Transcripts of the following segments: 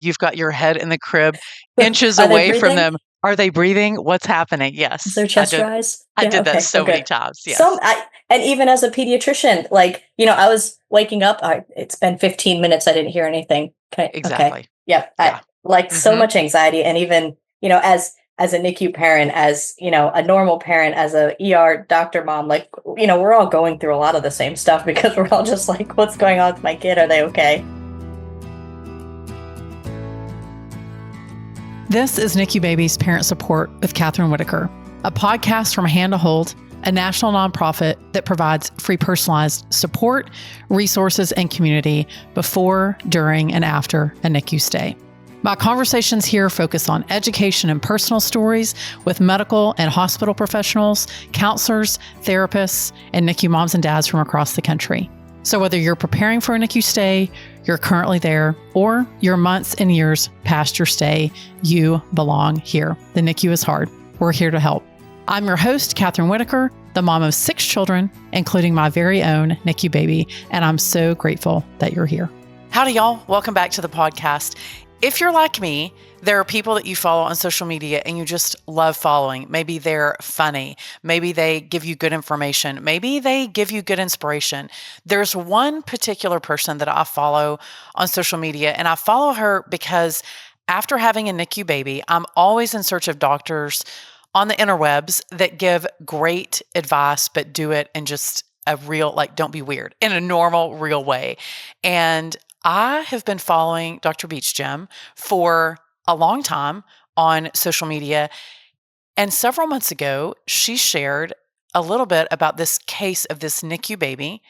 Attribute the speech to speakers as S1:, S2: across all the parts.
S1: You've got your head in the crib, inches
S2: Are they
S1: away from
S2: breathing?
S1: them. Are they breathing? What's happening?
S2: Is
S1: Yes,
S2: their chest rise?
S1: I
S2: Yeah.
S1: did that
S2: Okay. Oh,
S1: so many
S2: good.
S1: times. Yes,
S2: And even as a pediatrician, like, I was waking up. It's been 15 minutes. I didn't hear anything. Okay.
S1: exactly.
S2: Yep. I
S1: Yeah.
S2: like so
S1: Hmm.
S2: much anxiety. And even, as a NICU parent, as, a normal parent, as a ER doctor mom, like, we're all going through a lot of the same stuff because we're all just like, what's going on with my kid? Are they okay?
S3: This is NICU Babies Parent Support with Kathryn Whitaker, a podcast from Hand to Hold, a national nonprofit that provides free personalized support, resources, and community before, during, and after a NICU stay. My conversations here focus on education and personal stories with medical and hospital professionals, counselors, therapists, and NICU moms and dads from across the country. So whether you're preparing for a NICU stay, you're currently there, or you're months and years past your stay, you belong here. The NICU is hard. We're here to help. I'm your host, Kathryn Whitaker, the mom of 6 children, including my very own NICU baby, and I'm so grateful that you're here.
S1: Howdy, y'all. Welcome back to the podcast. If you're like me, there are people that you follow on social media and you just love following. Maybe they're funny. Maybe they give you good information. Maybe they give you good inspiration. There's one particular person that I follow on social media, and I follow her because after having a NICU baby, I'm always in search of doctors on the interwebs that give great advice, but do it in just a real, don't be weird, in a normal, real way. And I have been following Dr. Beach Gym for a long time on social media. And several months ago, she shared a little bit about this case of this NICU baby.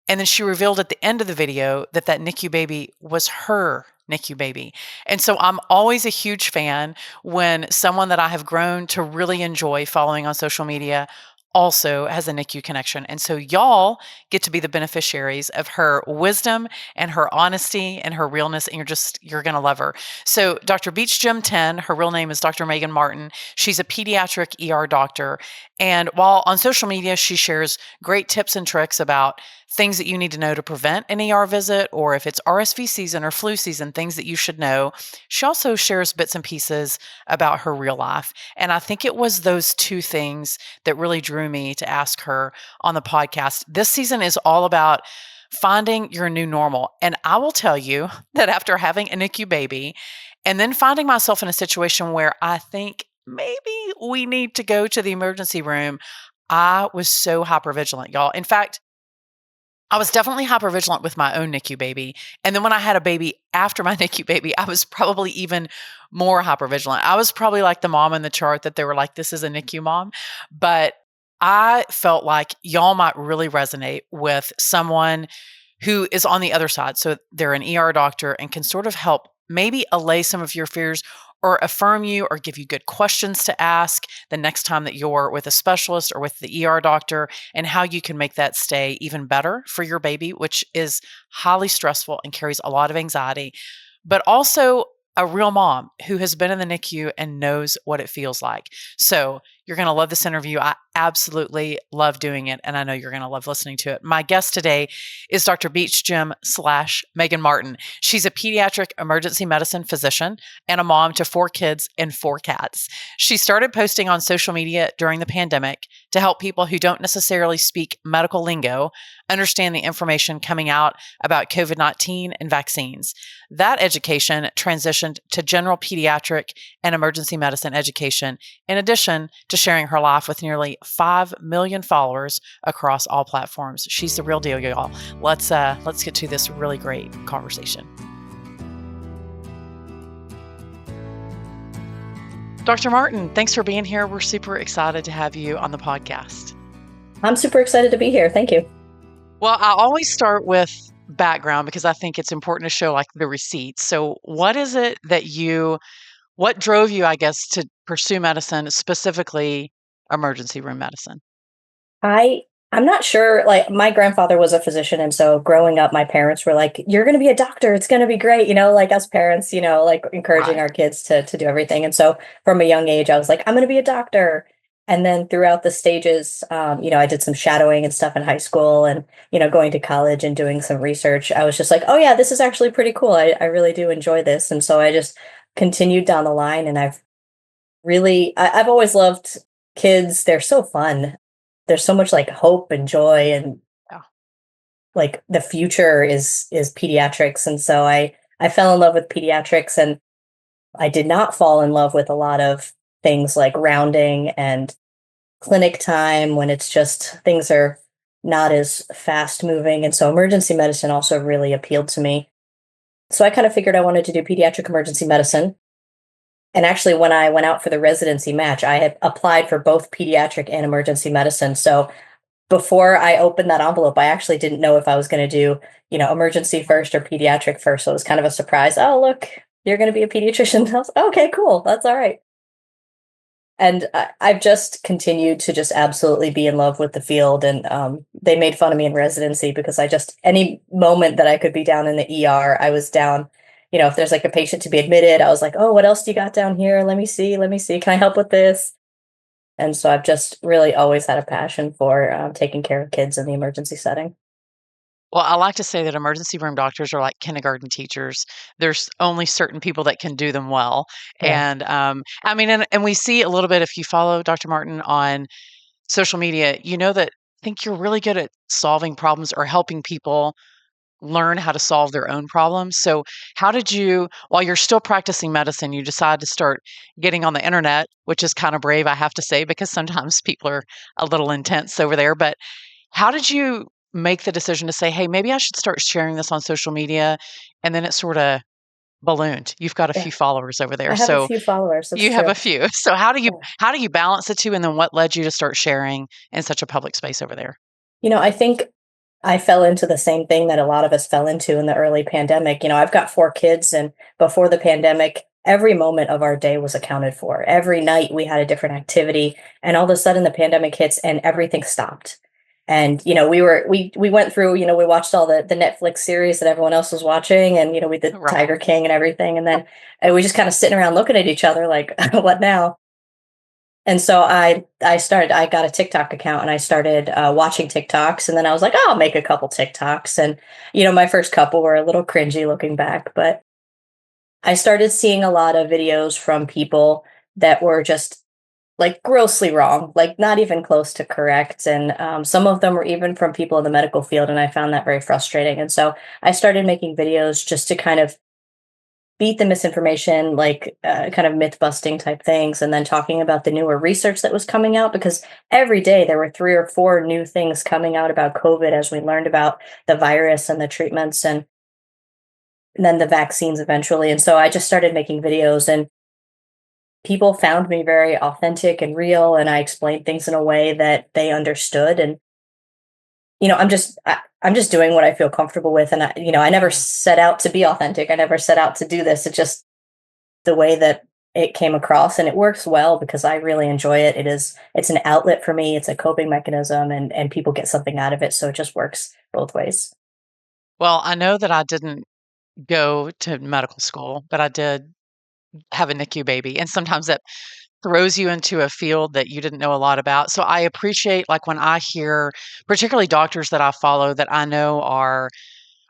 S1: And then she revealed at the end of the video that NICU baby was her NICU baby. And so I'm always a huge fan when someone that I have grown to really enjoy following on social media also has a NICU connection. And so y'all get to be the beneficiaries of her wisdom and her honesty and her realness, and you're going to love her. So Dr. Beach Gym 10, her real name is Dr. Meghan Martin. She's a pediatric ER doctor. And while on social media, she shares great tips and tricks about things that you need to know to prevent an ER visit, or if it's RSV season or flu season, things that you should know. She also shares bits and pieces about her real life. And I think it was those two things that really drew me to ask her on the podcast. This season is all about finding your new normal. And I will tell you that after having a NICU baby and then finding myself in a situation where I think maybe we need to go to the emergency room, I was so hypervigilant, y'all. In fact, I was definitely hypervigilant with my own NICU baby. And then when I had a baby after my NICU baby, I was probably even more hypervigilant. I was probably like the mom in the chart that they were like, this is a NICU mom. But I felt like y'all might really resonate with someone who is on the other side. So they're an ER doctor and can sort of help maybe allay some of your fears or affirm you or give you good questions to ask the next time that you're with a specialist or with the ER doctor, and how you can make that stay even better for your baby, which is highly stressful and carries a lot of anxiety, but also a real mom who has been in the NICU and knows what it feels like. So you're going to love this interview. I absolutely love doing it, and I know you're going to love listening to it. My guest today is Dr. Beach Gym / Meghan Martin. She's a pediatric emergency medicine physician and a mom to 4 kids and 4 cats. She started posting on social media during the pandemic to help people who don't necessarily speak medical lingo understand the information coming out about COVID-19 and vaccines. That education transitioned to general pediatric and emergency medicine education, in addition to sharing her life with nearly 5 million followers across all platforms. She's the real deal, y'all. Let's get to this really great conversation. Dr. Martin, thanks for being here. We're super excited to have you on the podcast.
S2: I'm super excited to be here. Thank you.
S1: Well, I always start with background because I think it's important to show the receipts. So what is it what drove you, I guess, to pursue medicine, specifically emergency room medicine?
S2: I'm not sure. Like, my grandfather was a physician, and so growing up, my parents were like, "You're going to be a doctor. It's going to be great." Like us parents, like encouraging
S1: Right.
S2: our kids to do everything. And so from a young age, I was like, "I'm going to be a doctor." And then throughout the stages, I did some shadowing and stuff in high school and, going to college and doing some research. I was just like, oh yeah, this is actually pretty cool. I really do enjoy this. And so I just continued down the line, and I've always loved kids. They're so fun. There's so much like hope and joy, and
S1: Yeah.
S2: like the future is pediatrics. And so I fell in love with pediatrics, and I did not fall in love with a lot of things like rounding and clinic time when it's just things are not as fast moving. And so emergency medicine also really appealed to me. So I kind of figured I wanted to do pediatric emergency medicine. And actually, when I went out for the residency match, I had applied for both pediatric and emergency medicine. So before I opened that envelope, I actually didn't know if I was going to do, emergency first or pediatric first. So it was kind of a surprise. Oh, look, you're going to be a pediatrician. I was, okay, cool. That's all right. And I've just continued to just absolutely be in love with the field. And they made fun of me in residency because any moment that I could be down in the ER, I was down. If there's like a patient to be admitted, I was like, oh, what else do you got down here? Let me see. Can I help with this? And so I've just really always had a passion for taking care of kids in the emergency setting.
S1: Well, I like to say that emergency room doctors are like kindergarten teachers. There's only certain people that can do them well.
S2: Yeah.
S1: And I mean, and we see a little bit if you follow Dr. Martin on social media, that I think you're really good at solving problems or helping people learn how to solve their own problems. So, how did you, while you're still practicing medicine, you decide to start getting on the internet, which is kind of brave, I have to say, because sometimes people are a little intense over there. But how did you make the decision to say, hey, maybe I should start sharing this on social media? And then it sort of ballooned. You've got a
S2: Yeah.
S1: few followers over there.
S2: I have a
S1: So
S2: few followers. That's
S1: you have
S2: true.
S1: a few. So how do you
S2: Yeah.
S1: how do you balance the two? And then what led you to start sharing in such a public space over there?
S2: I think I fell into the same thing that a lot of us fell into in the early pandemic. I've got 4 kids, and before the pandemic, every moment of our day was accounted for. Every night we had a different activity, and all of a sudden the pandemic hits and everything stopped. And we went through, we watched all the Netflix series that everyone else was watching, and we did
S1: Right.
S2: Tiger King and everything, and then we just kind of sitting around looking at each other like, what now? And so I got a TikTok account, and I started watching TikToks, and then I was like, oh, I'll make a couple TikToks. And, my first couple were a little cringy looking back, but I started seeing a lot of videos from people that were just like grossly wrong, like not even close to correct. And some of them were even from people in the medical field. And I found that very frustrating. And so I started making videos just to kind of beat the misinformation, like kind of myth busting type things, and then talking about the newer research that was coming out, because every day there were 3 or 4 new things coming out about COVID as we learned about the virus and the treatments, and then the vaccines eventually. And so I just started making videos, and people found me very authentic and real, and I explained things in a way that they understood. And I'm just doing what I feel comfortable with, and I never set out to be authentic. I never set out to do this. It's just the way that it came across, and it works well because I really enjoy it. It's an outlet for me. It's a coping mechanism, and people get something out of it. So it just works both ways.
S1: Well, I know that I didn't go to medical school, but I did have a NICU baby. And sometimes that throws you into a field that you didn't know a lot about. So I appreciate, like, when I hear, particularly doctors that I follow that I know are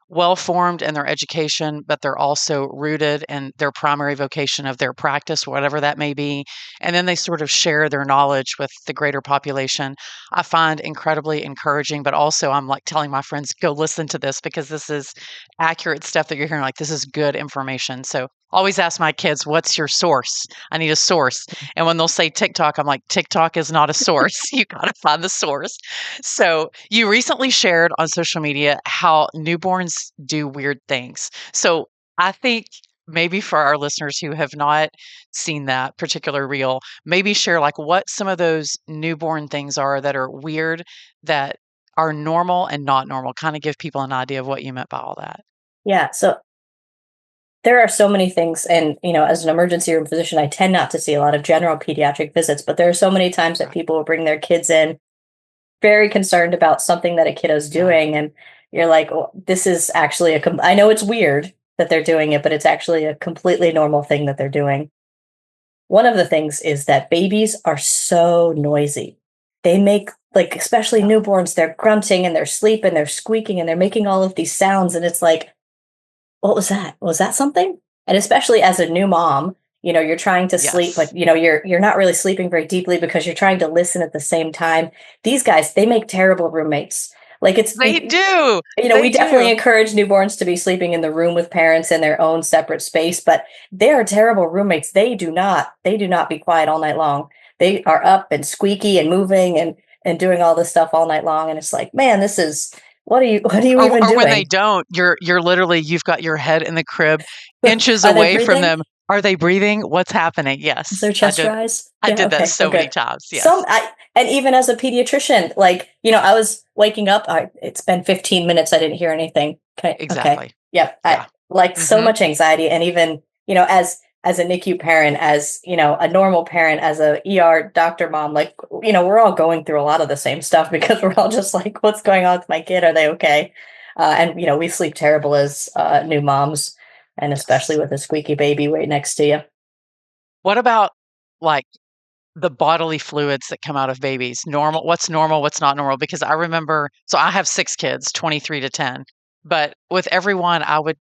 S1: well formed in their education, but they're also rooted in their primary vocation of their practice, whatever that may be. And then they sort of share their knowledge with the greater population. I find incredibly encouraging, but also I'm like telling my friends, go listen to this because this is accurate stuff that you're hearing. Like, this is good information. So always ask my kids, what's your source? I need a source. And when they'll say TikTok, I'm like, TikTok is not a source. You got to find the source. So you recently shared on social media how newborns do weird things. So I think maybe for our listeners who have not seen that particular reel, maybe share like what some of those newborn things are that are weird, that are normal and not normal. Kind of give people an idea of what you meant by all that.
S2: Yeah. So there are so many things. And, as an emergency room physician, I tend not to see a lot of general pediatric visits, but there are so many times that people will bring their kids in very concerned about something that a kid is doing. And you're like, well, this is actually I know it's weird that they're doing it, but it's actually a completely normal thing that they're doing. one of the things is that babies are so noisy. They make, like, especially newborns, they're grunting and they're sleeping, they're squeaking, and they're making all of these sounds. And it's like, what was that? Was that something? And especially as a new mom, you're trying to sleep,
S1: Yes.
S2: but you're not really sleeping very deeply because you're trying to listen at the same time. These guys, they make terrible roommates. Like
S1: They do. They
S2: we definitely
S1: do.
S2: encourage newborns to be sleeping in the room with parents in their own separate space, but they are terrible roommates. They do not be quiet all night long. They are up and squeaky and moving and doing all this stuff all night long. And it's like, man, what are you even
S1: Or when they
S2: doing?
S1: don't, you're literally, you've got your head in the crib inches
S2: Are they
S1: away from
S2: breathing?
S1: them. Are they breathing? What's happening?
S2: Is
S1: Yes.
S2: their chest rise?
S1: I
S2: Yeah,
S1: did that
S2: okay. Oh,
S1: so many
S2: good.
S1: times. Yes.
S2: And even as a pediatrician, like, I was waking up, it's been 15 minutes, I didn't hear anything. Okay.
S1: Exactly.
S2: Yep. I
S1: Yeah.
S2: like so
S1: Mhm.
S2: much anxiety. And even, as a NICU parent, as, a normal parent, as a ER doctor mom, like, we're all going through a lot of the same stuff because we're all just like, what's going on with my kid? Are they okay? And, we sleep terrible as new moms, and especially
S1: Yes.
S2: with a squeaky baby right next to you.
S1: What about like the bodily fluids that come out of babies? Normal, what's not normal? Because I remember, so I have 6 kids, 23 to 10. But with everyone, I would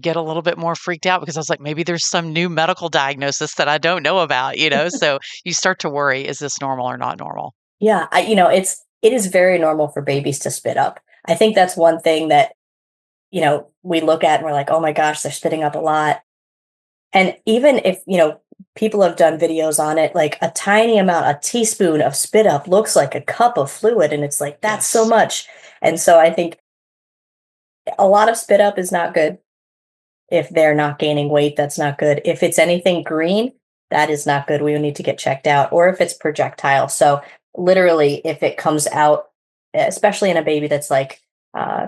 S1: get a little bit more freaked out because I was like, maybe there's some new medical diagnosis that I don't know about? So you start to worry, is this normal or not normal?
S2: Yeah, it is very normal for babies to spit up. I think that's one thing that, we look at and we're like, "Oh my gosh, they're spitting up a lot." And even if, people have done videos on it, like a tiny amount, a teaspoon of spit up looks like a cup of fluid, and it's like, that's so
S1: Yes.
S2: much. And so I think a lot of spit up is not good. If they're not gaining weight, that's not good. If it's anything green, that is not good. We will need to get checked out. Or if it's projectile. So literally, if it comes out, especially in a baby that's like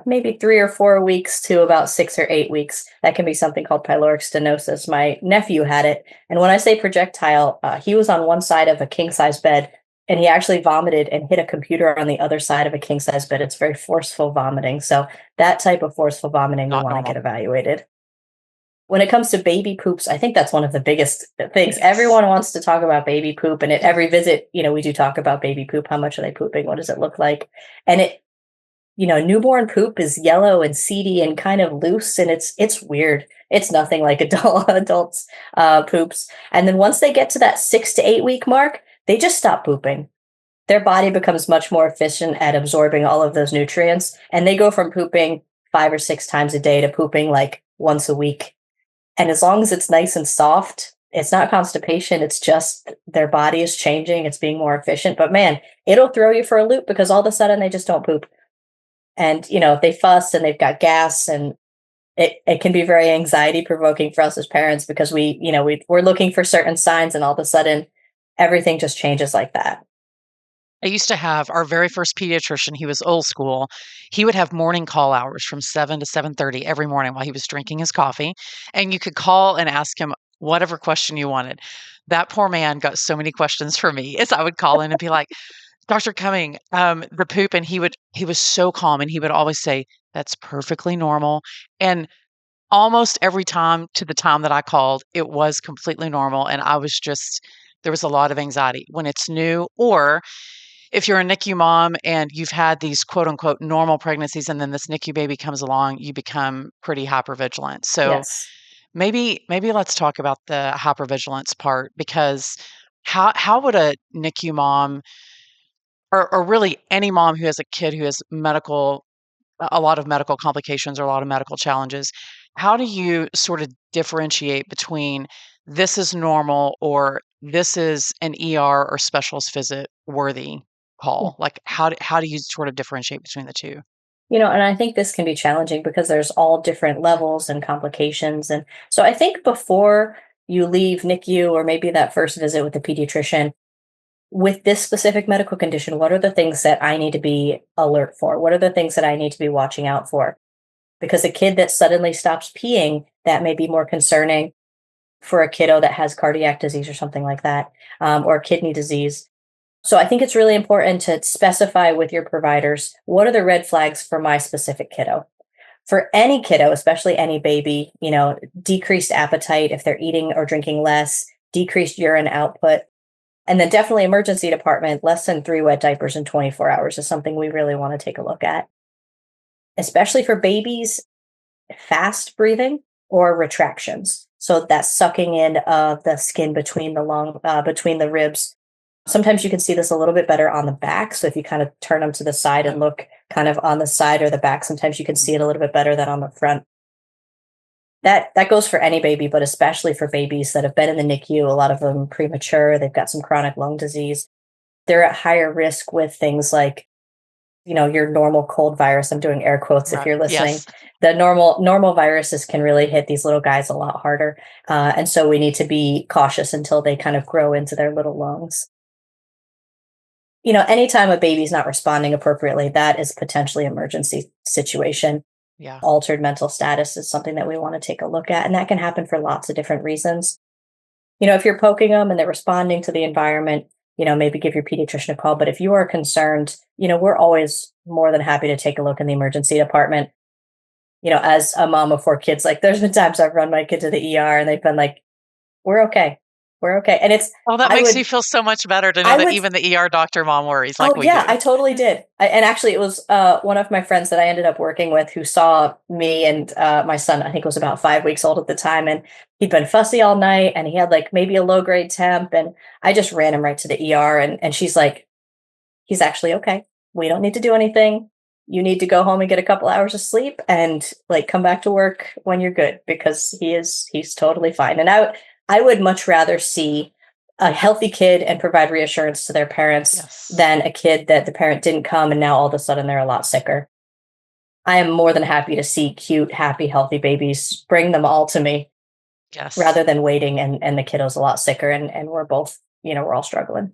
S2: maybe 3 or 4 weeks to about 6 or 8 weeks, that can be something called pyloric stenosis. My nephew had it. And when I say projectile, he was on one side of a king size bed and he actually vomited and hit a computer on the other side of a king size bed. It's very forceful vomiting. So that type of forceful vomiting, we
S1: Not
S2: want to get
S1: normal.
S2: evaluated. When it comes to baby poops, I think that's one of the biggest things.
S1: Yes.
S2: Everyone wants to talk about baby poop, and at every visit, we do talk about baby poop. How much are they pooping? What does it look like? And newborn poop is yellow and seedy and kind of loose, and it's weird. It's nothing like adults poops. And then once they get to that 6 to 8 week mark, they just stop pooping. Their body becomes much more efficient at absorbing all of those nutrients, and they go from pooping 5 or 6 times a day to pooping like once a week. And as long as it's nice and soft, it's not constipation. It's just their body is changing. It's being more efficient. But man, it'll throw you for a loop because all of a sudden they just don't poop. And, if they fuss and they've got gas, and it can be very anxiety provoking for us as parents because we're looking for certain signs, and all of a sudden everything just changes like that.
S1: I used to have our very first pediatrician. He was old school. He would have morning call hours from 7 to 7:30 every morning while he was drinking his coffee, and you could call and ask him whatever question you wanted. That poor man got so many questions from me as I would call in and be like, "Dr. Cumming, the poop," and he was so calm, and he would always say, "That's perfectly normal." And almost every time to the time that I called, it was completely normal, and I was just there was a lot of anxiety when it's new, or if you're a NICU mom and you've had these quote unquote normal pregnancies and then this NICU baby comes along, you become pretty hypervigilant. So
S2: Yes.
S1: maybe let's talk about the hypervigilance part, because how would a NICU mom, or really any mom who has a kid who has a lot of medical complications or a lot of medical challenges, how do you sort of differentiate between this is normal or this is an ER or specialist visit worthy call? Like how do you sort of differentiate between the two?
S2: And I think this can be challenging because there's all different levels and complications. And so I think before you leave NICU or maybe that first visit with the pediatrician, with this specific medical condition, what are the things that I need to be alert for? What are the things that I need to be watching out for? Because a kid that suddenly stops peeing, that may be more concerning for a kiddo that has cardiac disease or something like that, or kidney disease. So I think it's really important to specify with your providers, what are the red flags for my specific kiddo? For any kiddo, especially any baby, decreased appetite if they're eating or drinking less, decreased urine output. And then definitely emergency department, less than 3 wet diapers in 24 hours is something we really want to take a look at. Especially for babies, fast breathing or retractions. So that's sucking in of the skin between between the ribs. Sometimes you can see this a little bit better on the back. So if you kind of turn them to the side and look kind of on the side or the back, sometimes you can see it a little bit better than on the front. That goes for any baby, but especially for babies that have been in the NICU, a lot of them premature, they've got some chronic lung disease. They're at higher risk with things like, your normal cold virus. I'm doing air quotes if you're listening.
S1: Yes.
S2: The normal viruses can really hit these little guys a lot harder. And so we need to be cautious until they kind of grow into their little lungs. Anytime a baby's not responding appropriately, that is potentially an emergency situation.
S1: Yeah.
S2: Altered mental status is something that we want to take a look at. And that can happen for lots of different reasons. If you're poking them and they're responding to the environment, maybe give your pediatrician a call. But if you are concerned, we're always more than happy to take a look in the emergency department. As a mom of 4 kids, like there's been times I've run my kid to the ER and they've been like, we're okay. We're okay. And
S1: that makes me feel so much better to know that even the ER doctor mom worries like we do.
S2: I totally did. And actually it was one of my friends that I ended up working with who saw me and my son, I think was about 5 weeks old at the time. And he'd been fussy all night and he had like maybe a low grade temp. And I just ran him right to the ER. And she's like, he's actually okay. We don't need to do anything. You need to go home and get a couple hours of sleep and like come back to work when you're good, because he's totally fine. And I would much rather see a healthy kid and provide reassurance to their parents than a kid that the parent didn't come and now all of a sudden they're a lot sicker. I am more than happy to see cute, happy, healthy babies. Bring them all to me rather than waiting and the kiddo's a lot sicker and we're both, we're all struggling.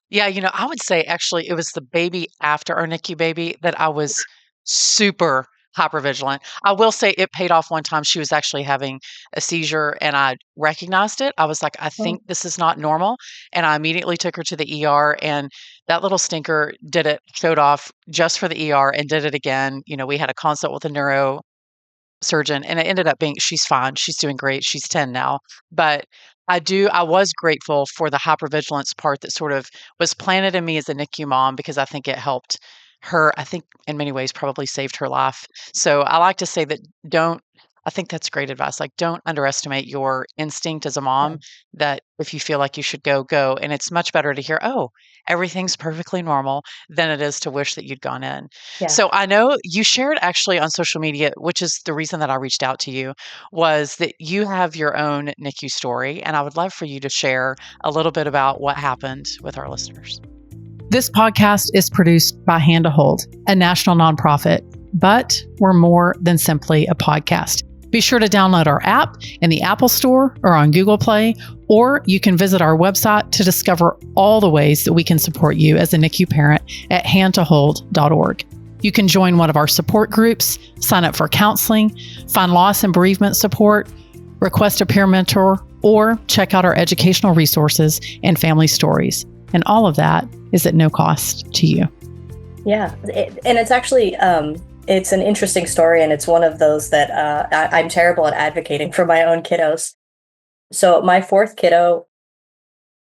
S1: Yeah, I would say actually it was the baby after our NICU baby that I was super hypervigilant. I will say it paid off one time. She was actually having a seizure and I recognized it. I was like, I think this is not normal. And I immediately took her to the ER and that little stinker showed off just for the ER and did it again. We had a consult with a neurosurgeon and it ended up being, she's fine. She's doing great. She's 10 now. But I was grateful for the hypervigilance part that sort of was planted in me as a NICU mom because I think it helped her, I think in many ways probably saved her life. So I like to say that I think that's great advice. Like don't underestimate your instinct as a mom that if you feel like you should go. And it's much better to hear, oh, everything's perfectly normal than it is to wish that you'd gone in. Yeah. So I know you shared actually on social media, which is the reason that I reached out to you, was that you have your own NICU story. And I would love for you to share a little bit about what happened with our listeners.
S3: This podcast is produced by Hand to Hold, a national nonprofit, but we're more than simply a podcast. Be sure to download our app in the Apple Store or on Google Play, or you can visit our website to discover all the ways that we can support you as a NICU parent at handtohold.org. You can join one of our support groups, sign up for counseling, find loss and bereavement support, request a peer mentor, or check out our educational resources and family stories. And all of that is at no cost to you.
S2: Yeah. And it's actually, it's an interesting story. And it's one of those that I'm terrible at advocating for my own kiddos. So my 4th kiddo,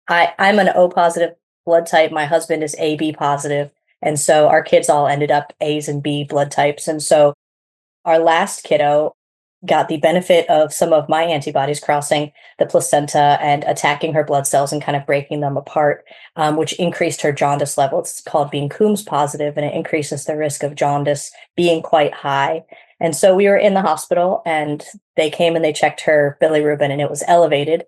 S2: I'm an O positive blood type. My husband is AB positive. And so our kids all ended up A's and B blood types. And so our last kiddo got the benefit of some of my antibodies crossing the placenta and attacking her blood cells and kind of breaking them apart, which increased her jaundice level. It's called being Coombs positive, and it increases the risk of jaundice being quite high. And so we were in the hospital and they came and they checked her bilirubin and it was elevated.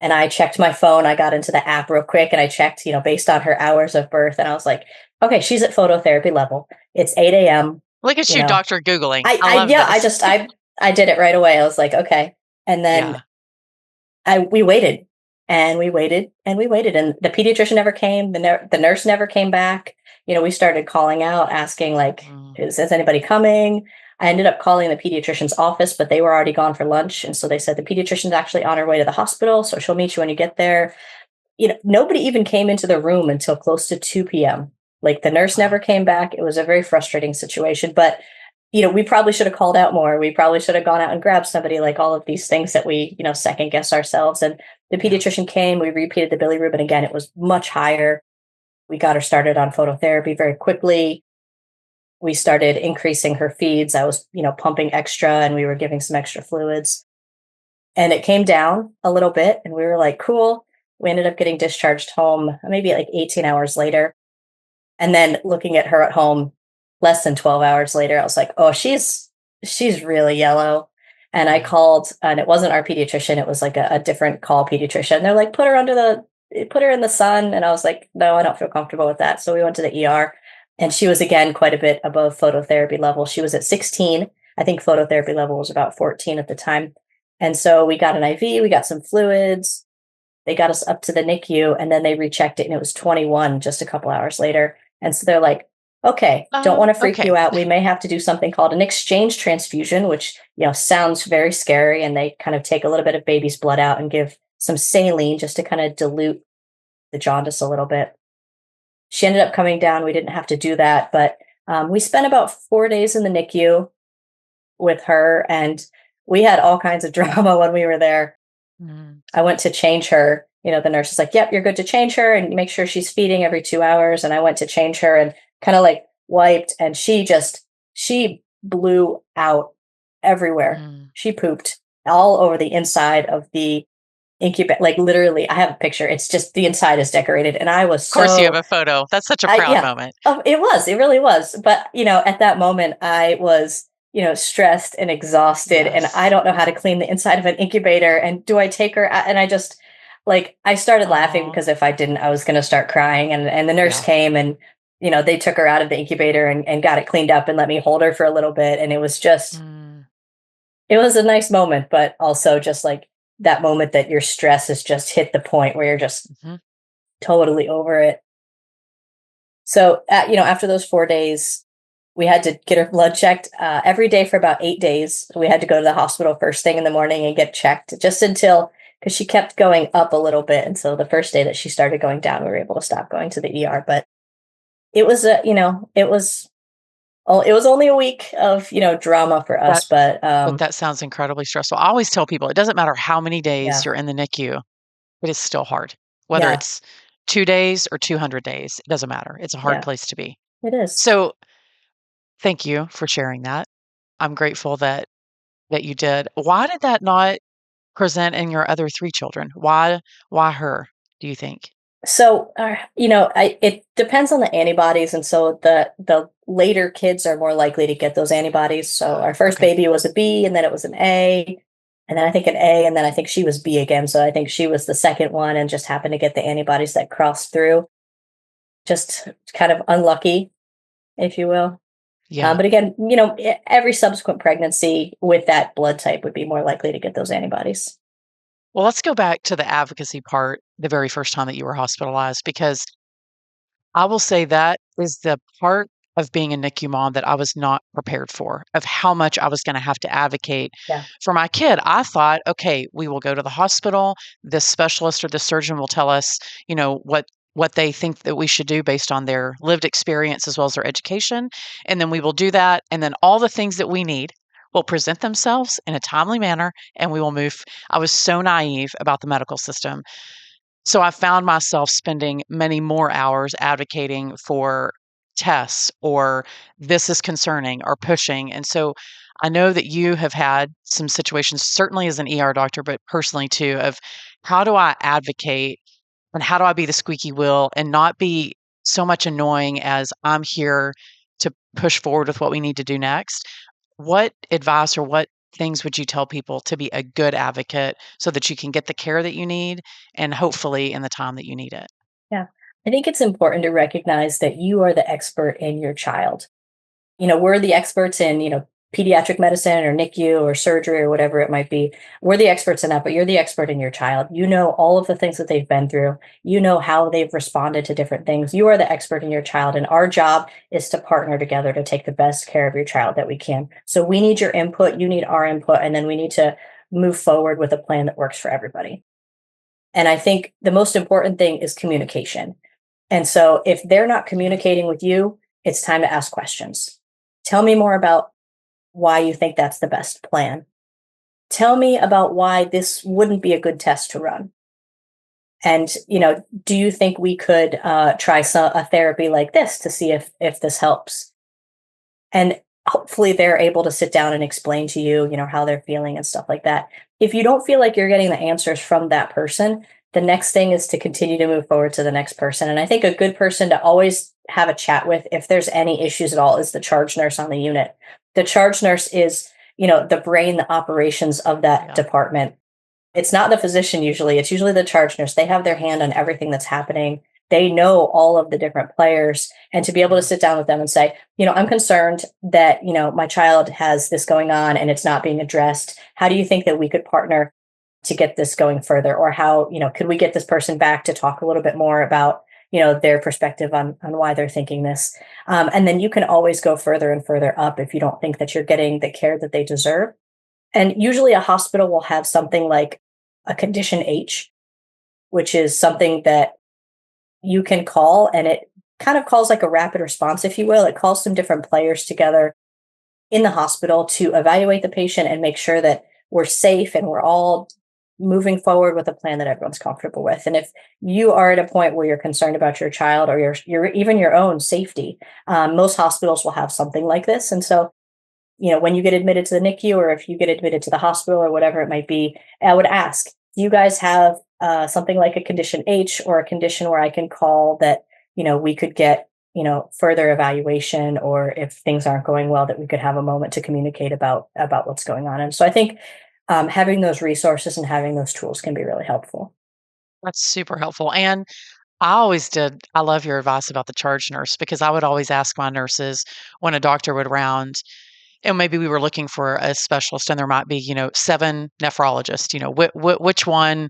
S2: And I checked my phone. I got into the app real quick and I checked, based on her hours of birth. And I was like, okay, she's at phototherapy level. It's 8 a.m.
S1: Look at you, Dr. Googling.
S2: I did it right away. I was like, okay. And then we waited and we waited and we waited. And the pediatrician never came. The nurse never came back. We started calling out, asking like, is anybody coming? I ended up calling the pediatrician's office, but they were already gone for lunch. And so they said, the pediatrician's actually on her way to the hospital. So she'll meet you when you get there. Nobody even came into the room until close to 2 p.m. Like the nurse never came back. It was a very frustrating situation, but we probably should have called out more. We probably should have gone out and grabbed somebody, like all of these things that we, second guess ourselves. And the pediatrician came, we repeated the bilirubin again. It was much higher. We got her started on phototherapy very quickly. We started increasing her feeds. I was, pumping extra, and we were giving some extra fluids. And it came down a little bit, and we were like, cool. We ended up getting discharged home maybe like 18 hours later. And then looking at her at home less than 12 hours later, I was like, oh, she's really yellow. And I called, and it wasn't our pediatrician. It was like a different call pediatrician. They're like, put her in the sun. And I was like, no, I don't feel comfortable with that. So we went to the ER, and she was again quite a bit above phototherapy level. She was at 16. I think phototherapy level was about 14 at the time. And so we got an IV, we got some fluids. They got us up to the NICU, and then they rechecked it, and it was 21 just a couple hours later. And so they're like, okay, don't want to freak you out. We may have to do something called an exchange transfusion, which, sounds very scary. And they kind of take a little bit of baby's blood out and give some saline just to kind of dilute the jaundice a little bit. She ended up coming down. We didn't have to do that, but we spent about 4 days in the NICU with her, and we had all kinds of drama when we were there. I went to change her. The nurse is like, yep, you're good to change her and make sure she's feeding every 2 hours. And I went to change her and kind of like wiped, and she blew out everywhere. She pooped all over the inside of the incubator. Like literally, I have a picture. It's just the inside is decorated. And I was
S1: Of course you have a photo. That's such a proud moment.
S2: It really was. But, at that moment I was, stressed and exhausted, and I don't know how to clean the inside of an incubator. And do I take her out? And I started laughing, because if I didn't, I was going to start crying. And the nurse came, and, they took her out of the incubator and got it cleaned up and let me hold her for a little bit. And it was just, it was a nice moment, but also just like that moment that your stress has just hit the point where you're just totally over it. So, after those 4 days, we had to get her blood checked every day for about 8 days. We had to go to the hospital first thing in the morning and get checked, just until, because she kept going up a little bit. And so the first day that she started going down, we were able to stop going to the ER. But it was, it was only a week of, drama for us. But
S1: that sounds incredibly stressful. I always tell people, it doesn't matter how many days you're in the NICU, it is still hard. Whether it's 2 days or 200 days, it doesn't matter. It's a hard place to be.
S2: It is.
S1: So thank you for sharing that. I'm grateful that you did. Why did that not present in your other 3 children? Why her, do you think?
S2: So, it depends on the antibodies. And so the later kids are more likely to get those antibodies. So our first baby was a B, and then it was an A, and then I think an A, and then I think she was B again. So I think she was the second one and just happened to get the antibodies that crossed through. Just kind of unlucky, if you will.
S1: Yeah.
S2: But again, every subsequent pregnancy with that blood type would be more likely to get those antibodies.
S1: Well, let's go back to the advocacy part the very first time that you were hospitalized, because I will say that is the part of being a NICU mom that I was not prepared for, of how much I was going to have to advocate for my kid. I thought, okay, we will go to the hospital. The specialist or the surgeon will tell us, what they think that we should do based on their lived experience as well as their education. And then we will do that. And then all the things that we need will present themselves in a timely manner, and we will move. I was so naive about the medical system. So I found myself spending many more hours advocating for tests, or this is concerning, or pushing. And so I know that you have had some situations, certainly as an ER doctor, but personally too, of how do I advocate and how do I be the squeaky wheel and not be so much annoying as I'm here to push forward with what we need to do next? What advice or what things would you tell people to be a good advocate so that you can get the care that you need, and hopefully in the time that you need it?
S2: Yeah. I think it's important to recognize that you are the expert in your child. We're the experts in, pediatric medicine or NICU or surgery or whatever it might be. We're the experts in that, but you're the expert in your child. You know all of the things that they've been through. You know how they've responded to different things. You are the expert in your child, and our job is to partner together to take the best care of your child that we can. So we need your input, you need our input, and then we need to move forward with a plan that works for everybody. And I think the most important thing is communication. And so if they're not communicating with you, it's time to ask questions. Tell me more about why you think that's the best plan. Tell me about why this wouldn't be a good test to run. And, do you think we could try a therapy like this to see if this helps? And hopefully they're able to sit down and explain to you, how they're feeling and stuff like that. If you don't feel like you're getting the answers from that person, the next thing is to continue to move forward to the next person. And I think a good person to always have a chat with, if there's any issues at all, is the charge nurse on the unit. The charge nurse is, the brain, the operations of that department. It's not the physician usually, it's usually the charge nurse. They have their hand on everything that's happening. They know all of the different players, and to be able to sit down with them and say, I'm concerned that, my child has this going on and it's not being addressed. How do you think that we could partner to get this going further? Or how, could we get this person back to talk a little bit more about, their perspective on why they're thinking this? And then you can always go further and further up if you don't think that you're getting the care that they deserve. And usually a hospital will have something like a condition H, which is something that you can call, and it kind of calls like a rapid response, if you will. It calls some different players together in the hospital to evaluate the patient and make sure that we're safe and we're all moving forward with a plan that everyone's comfortable with. And if you are at a point where you're concerned about your child or your even your own safety, most hospitals will have something like this. And so, when you get admitted to the NICU, or if you get admitted to the hospital or whatever it might be, I would ask, do you guys have something like a condition H, or a condition where I can call that, we could get, further evaluation, or if things aren't going well, that we could have a moment to communicate about what's going on. And so I think having those resources and having those tools can be really helpful.
S1: That's super helpful. And I love your advice about the charge nurse, because I would always ask my nurses when a doctor would round, and maybe we were looking for a specialist and there might be, 7 nephrologists, which one?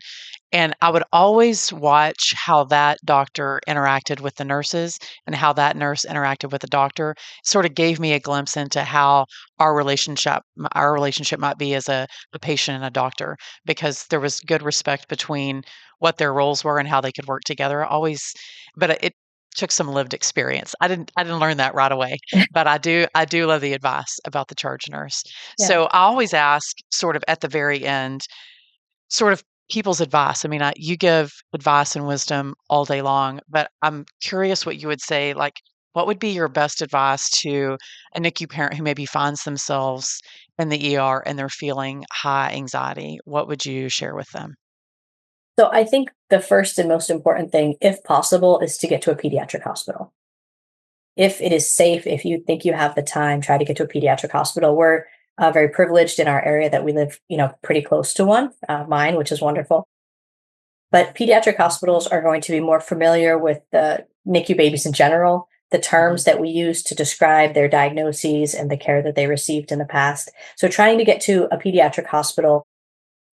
S1: And I would always watch how that doctor interacted with the nurses and how that nurse interacted with the doctor. Sort of gave me a glimpse into how our relationship might be as a patient and a doctor, because there was good respect between what their roles were and how they could work together. Always, but it took some lived experience. I didn't learn that right away, but I do love the advice about the charge nurse.
S2: Yeah.
S1: So I always ask, sort of at the very end, sort of people's advice. I mean, you give advice and wisdom all day long, but I'm curious what you would say. Like, what would be your best advice to a NICU parent who maybe finds themselves in the ER and they're feeling high anxiety? What would you share with them?
S2: So I think the first and most important thing, if possible, is to get to a pediatric hospital. If it is safe, if you think you have the time, try to get to a pediatric hospital. We're very privileged in our area that we live, pretty close to one, mine, which is wonderful. But pediatric hospitals are going to be more familiar with the NICU babies in general, the terms that we use to describe their diagnoses and the care that they received in the past. So trying to get to a pediatric hospital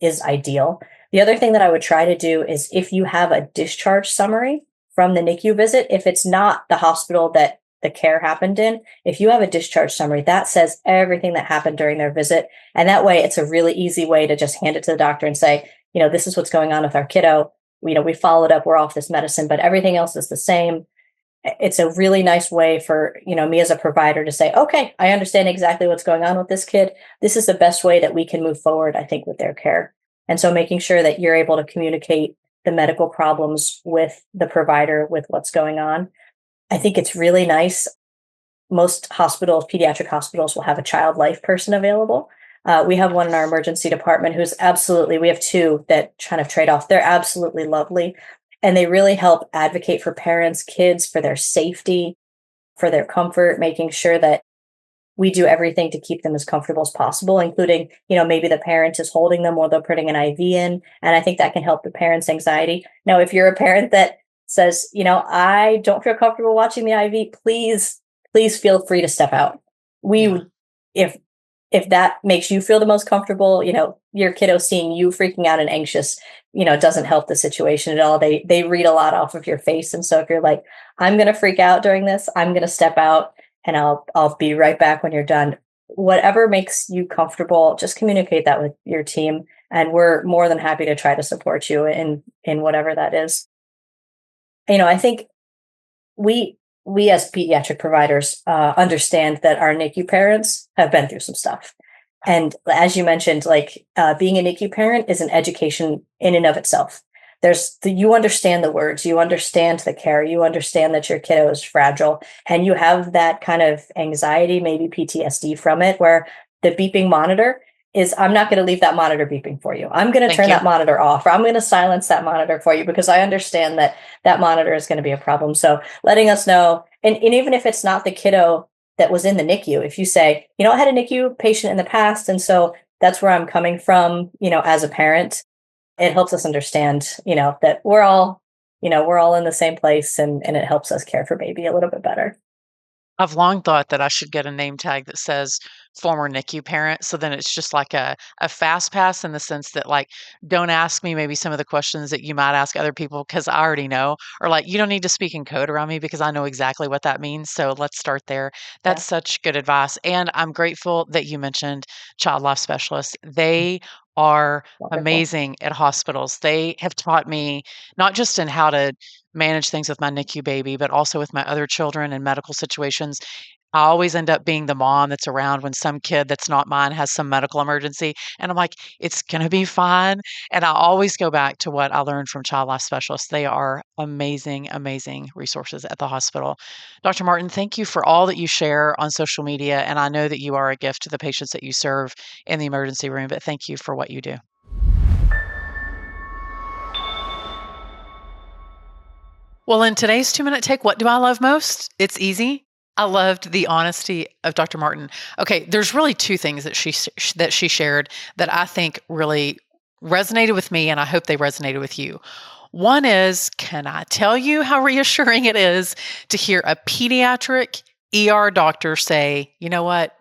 S2: is ideal. The other thing that I would try to do is, if you have a discharge summary from the NICU visit, if it's not the hospital that the care happened in, if you have a discharge summary, that says everything that happened during their visit. And that way, it's a really easy way to just hand it to the doctor and say, this is what's going on with our kiddo. We followed up, we're off this medicine, but everything else is the same. It's a really nice way for, me as a provider to say, okay, I understand exactly what's going on with this kid. This is the best way that we can move forward, I think, with their care. And so making sure that you're able to communicate the medical problems with the provider, with what's going on. I think it's really nice. Most hospitals, pediatric hospitals, will have a child life person available. We have one in our emergency department who's we have 2 that kind of trade off. They're absolutely lovely. And they really help advocate for parents, kids, for their safety, for their comfort, making sure that we do everything to keep them as comfortable as possible, including, maybe the parent is holding them while they're putting an IV in. And I think that can help the parent's anxiety. Now, if you're a parent that says, I don't feel comfortable watching the IV, please feel free to step out. If that makes you feel the most comfortable, your kiddo seeing you freaking out and anxious, doesn't help the situation at all. They read a lot off of your face. And so if you're like, I'm going to freak out during this, I'm going to step out and I'll be right back when you're done. Whatever makes you comfortable, just communicate that with your team. And we're more than happy to try to support you in whatever that is. I think we we as pediatric providers understand that our NICU parents have been through some stuff. And as you mentioned, like being a NICU parent is an education in and of itself. You understand the words, you understand the care, you understand that your kiddo is fragile, and you have that kind of anxiety, maybe PTSD from it, where the beeping monitor is, I'm not going to leave that monitor beeping for you. I'm going to turn that monitor off, or I'm going to silence that monitor for you, because I understand that that monitor is going to be a problem. So letting us know, and even if it's not the kiddo that was in the NICU, if you say, I had a NICU patient in the past, and so that's where I'm coming from, as a parent, it helps us understand, that we're all in the same place, and it helps us care for baby a little bit better.
S1: I've long thought that I should get a name tag that says former NICU parent. So then it's just like a fast pass, in the sense that, like, don't ask me maybe some of the questions that you might ask other people, because I already know, or like, you don't need to speak in code around me because I know exactly what that means. So let's start there. That's such good advice. And I'm grateful that you mentioned child life specialists. They are amazing at hospitals. They have taught me not just in how to manage things with my NICU baby, but also with my other children in medical situations. I always end up being the mom that's around when some kid that's not mine has some medical emergency. And I'm like, it's going to be fine. And I always go back to what I learned from child life specialists. They are amazing, amazing resources at the hospital. Dr. Martin, thank you for all that you share on social media. And I know that you are a gift to the patients that you serve in the emergency room, but thank you for what you do. Well, in today's 2-minute take, what do I love most? It's easy. I loved the honesty of Dr. Martin. Okay, there's really two things that she shared that I think really resonated with me, and I hope they resonated with you. One is, can I tell you how reassuring it is to hear a pediatric ER doctor say, you know what,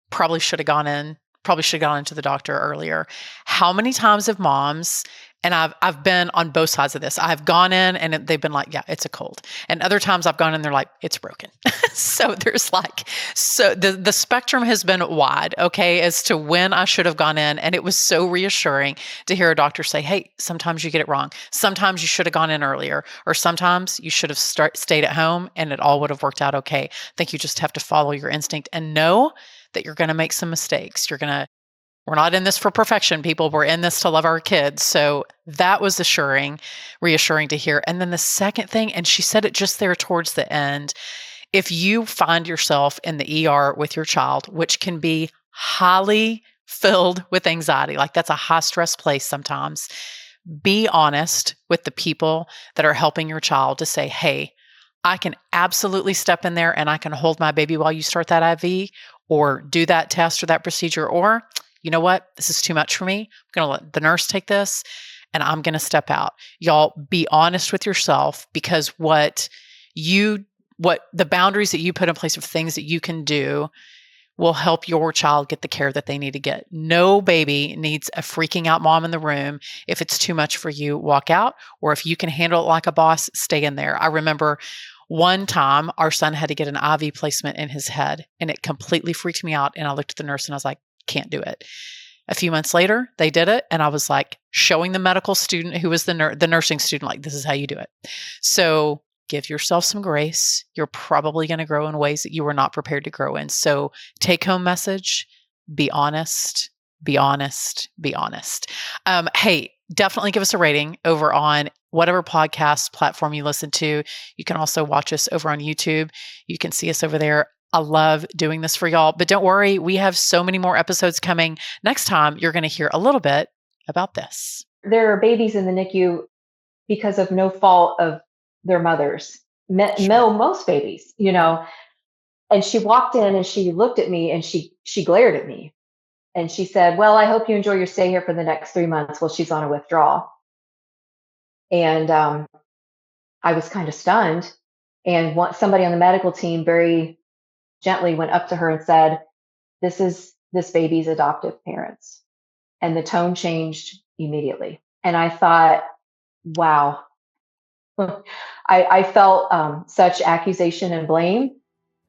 S1: probably should have gone into the doctor earlier. How many times have moms, and I've been on both sides of this, I've gone in and they've been like, yeah, it's a cold. And other times I've gone in, they're like, it's broken. So the spectrum has been wide, okay, as to when I should have gone in. And it was so reassuring to hear a doctor say, hey, sometimes you get it wrong. Sometimes you should have gone in earlier, or sometimes you should have stayed at home and it all would have worked out okay. I think you just have to follow your instinct and know that you're going to make some mistakes. We're not in this for perfection, people. We're in this to love our kids. So that was reassuring to hear. And then the second thing, and she said it just there towards the end, if you find yourself in the ER with your child, which can be highly filled with anxiety, like that's a high stress place sometimes, be honest with the people that are helping your child to say, hey, I can absolutely step in there and I can hold my baby while you start that IV or do that test or that procedure, or you know what, this is too much for me. I'm going to let the nurse take this and I'm going to step out. Y'all, be honest with yourself, because what the boundaries that you put in place of things that you can do will help your child get the care that they need to get. No baby needs a freaking out mom in the room. If it's too much for you, walk out. Or if you can handle it like a boss, stay in there. I remember one time our son had to get an IV placement in his head and it completely freaked me out. And I looked at the nurse and I was like, can't do it. A few months later, they did it. And I was like showing the medical student who was the nursing student, like, this is how you do it. So give yourself some grace. You're probably going to grow in ways that you were not prepared to grow in. So take home message, be honest, be honest, be honest. Hey, definitely give us a rating over on whatever podcast platform you listen to. You can also watch us over on YouTube. You can see us over there. I love doing this for y'all, but don't worry. We have so many more episodes coming. Next time, you're going to hear a little bit about this.
S4: There are babies in the NICU because of no fault of their mothers. Most babies, And she walked in and she looked at me and she glared at me. And she said, well, I hope you enjoy your stay here for the next 3 months while she's on a withdrawal. And I was kind of stunned. And somebody on the medical team very gently went up to her and said, this is this baby's adoptive parents. And the tone changed immediately. And I thought, wow. I felt such accusation and blame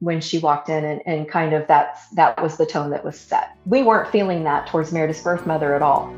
S4: when she walked in, and kind of that was the tone that was set. We weren't feeling that towards Meredith's birth mother at all.